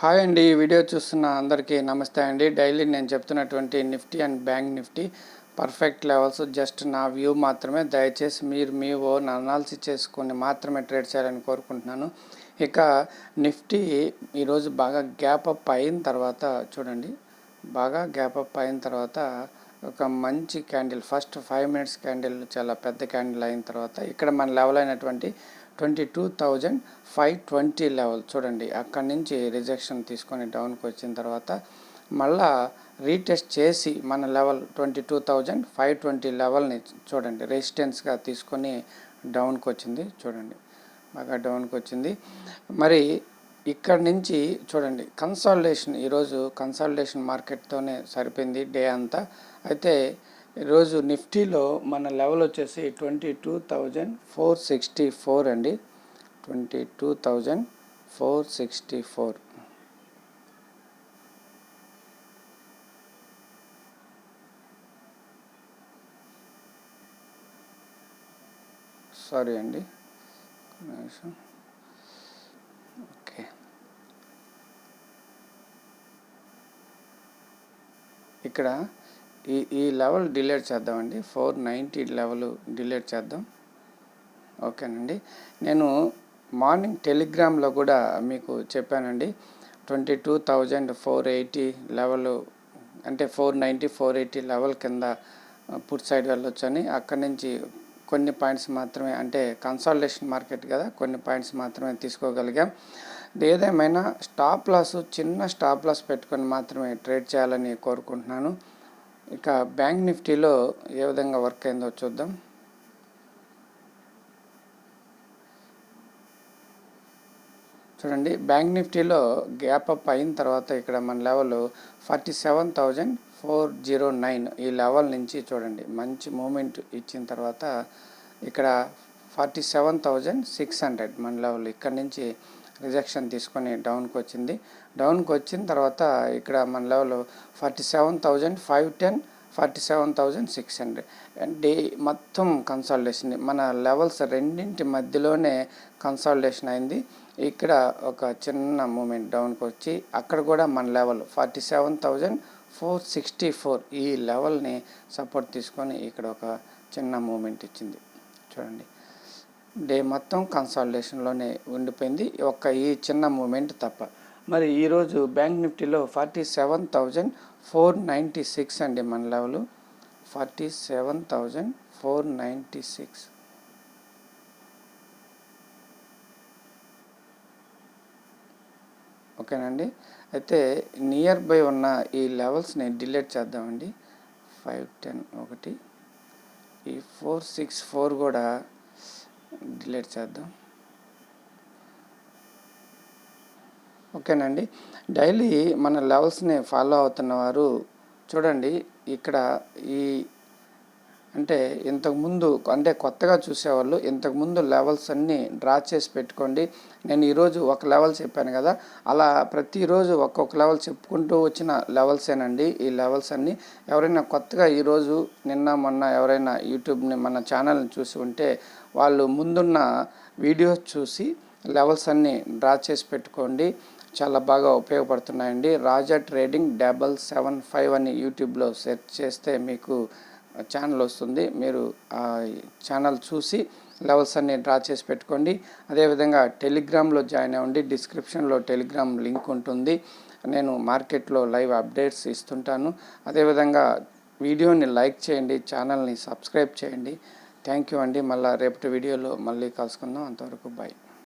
Hi అండి, ఈ video చూస్తున్న అందరికీ నమస్తే అండి. డైలీ నేను చెప్తున్నటువంటి Nifty and bank Nifty perfect levels just నా వ్యూ మాత్రమే. దయచేసి మీరు మీ ఓన్ అనాలిసిస్ చేసుకొని మాత్రమే ట్రేడ్ చేయాలని కోరుకుంటున్నాను. ఇక నిఫ్టీ ఈరోజు బాగా గ్యాప్ అప్ అయిన తర్వాత చూడండి, బాగా గ్యాప్ అప్ అయిన తర్వాత ఒక మంచి క్యాండిల్, ఫస్ట్ 5 మినిట్స్ క్యాండిల్ చాలా పెద్ద క్యాండిల్ అయిన తర్వాత ఇక్కడ మన లెవెల్ అయినటువంటి 22,520 లెవెల్ చూడండి, అక్కడి నుంచి రిజెక్షన్ తీసుకొని డౌన్కి వచ్చిన తర్వాత మళ్ళా రీటెస్ట్ చేసి మన లెవెల్ 22,520 లెవెల్ని చూడండి రెసిస్టెన్స్గా తీసుకొని డౌన్కి వచ్చింది. చూడండి బాగా డౌన్కి వచ్చింది. మరి ఇక్కడ నుంచి చూడండి కన్సాలిడేషన్, ఈరోజు కన్సాలిడేషన్ మార్కెట్తోనే సరిపోయింది డే అంతా. అయితే ఈరోజు నిఫ్టీలో మన లెవెల్ వచ్చేసి 22,464 అండి, 22,464. సారీ అండి, ఓకే. ఇక్కడ ఈ లెవెల్ డిలీట్ చేద్దామండి, 490 లెవెల్ డిలీట్ చేద్దాం. ఓకేనండి, నేను మార్నింగ్ టెలిగ్రామ్లో కూడా మీకు చెప్పానండి 22,480 లెవెల్ అంటే 490 480 లెవెల్ కింద పుట్ సైడ్ వెళ్ళొచ్చని. అక్కడి నుంచి కొన్ని పాయింట్స్ మాత్రమే, అంటే కన్సాలిడేషన్ మార్కెట్ కదా, కొన్ని పాయింట్స్ మాత్రమే తీసుకోగలిగాం. ఏదేమైనా స్టాప్ లాస్, చిన్న స్టాప్ లాస్ పెట్టుకొని మాత్రమే ట్రేడ్ చేయాలని కోరుకుంటున్నాను. ఇక బ్యాంక్ నిఫ్టీలో ఏ విధంగా వర్క్ అయిందో చూద్దాం. చూడండి, బ్యాంక్ నిఫ్టీలో గ్యాప్ అప్ అయిన తర్వాత ఇక్కడ మన లెవెల్ 47,409 ఈ లెవెల్ నుంచి చూడండి మంచి మూమెంట్ ఇచ్చిన తర్వాత ఇక్కడ 47,600 మన లెవెల్, ఇక్కడ నుంచి రిజెక్షన్ తీసుకొని డౌన్కి వచ్చింది. డౌన్కి వచ్చిన తర్వాత ఇక్కడ మన లెవెల్ 47,510 47,600 డే మొత్తం కన్సాలిడేషన్, మన లెవెల్స్ రెండింటి మధ్యలోనే కన్సాలిడేషన్ అయింది. ఇక్కడ ఒక చిన్న మూమెంట్ డౌన్కి వచ్చి అక్కడ కూడా మన లెవెల్ 47,464 ఈ లెవెల్ని సపోర్ట్ తీసుకొని ఇక్కడ ఒక చిన్న మూమెంట్ ఇచ్చింది. చూడండి, డే మొత్తం కన్సాలిడేషన్లోనే ఉండిపోయింది, ఈ చిన్న మూమెంట్ తప్ప. మరి ఈరోజు బ్యాంక్ నిఫ్టీలో 47,496 అండి మన లెవెల్, 47,496. ఓకేనండి, అయితే నియర్ బై ఉన్న ఈ లెవెల్స్ని డిలీట్ చేద్దామండి. 510 ఒకటి, ఈ 464 కూడా డిలీట్ చేద్దాం. ఓకేనండి, డైలీ మన లెవెల్స్ని ఫాలో అవుతున్న వారు చూడండి, ఇక్కడ ఈ అంటే ఇంతకుముందు అంటే కొత్తగా చూసేవాళ్ళు ఇంతకుముందు లెవెల్స్ అన్నీ డ్రా చేసి పెట్టుకోండి. నేను ఈరోజు ఒక లెవెల్ చెప్పాను కదా, అలా ప్రతిరోజు ఒక్కొక్క లెవెల్ చెప్పుకుంటూ వచ్చిన లెవెల్సేనండి ఈ లెవెల్స్ అన్నీ. ఎవరైనా కొత్తగా ఈరోజు నిన్న మొన్న ఎవరైనా యూట్యూబ్ని మన ఛానల్ని చూసి ఉంటే వాళ్ళు ముందున్న వీడియోస్ చూసి లెవెల్స్ అన్నీ డ్రా చేసి పెట్టుకోండి, చాలా బాగా ఉపయోగపడుతున్నాయండి. రాజా ట్రేడింగ్ 775 అని యూట్యూబ్లో సెర్చ్ చేస్తే మీకు ఛానల్ వస్తుంది. మీరు ఆ ఛానల్ చూసి లెవెల్స్ అన్ని డ్రా చేసి పెట్టుకోండి. అదేవిధంగా టెలిగ్రామ్లో జాయిన్ అవ్వండి, డిస్క్రిప్షన్లో టెలిగ్రామ్ లింక్ ఉంటుంది. నేను మార్కెట్లో లైవ్ అప్డేట్స్ ఇస్తుంటాను. అదేవిధంగా వీడియోని లైక్ చేయండి, ఛానల్ని సబ్స్క్రైబ్ చేయండి. థ్యాంక్ యూ అండి. మళ్ళీ రేపటి వీడియోలో మళ్ళీ కలుసుకుందాం. అంతవరకు బాయ్.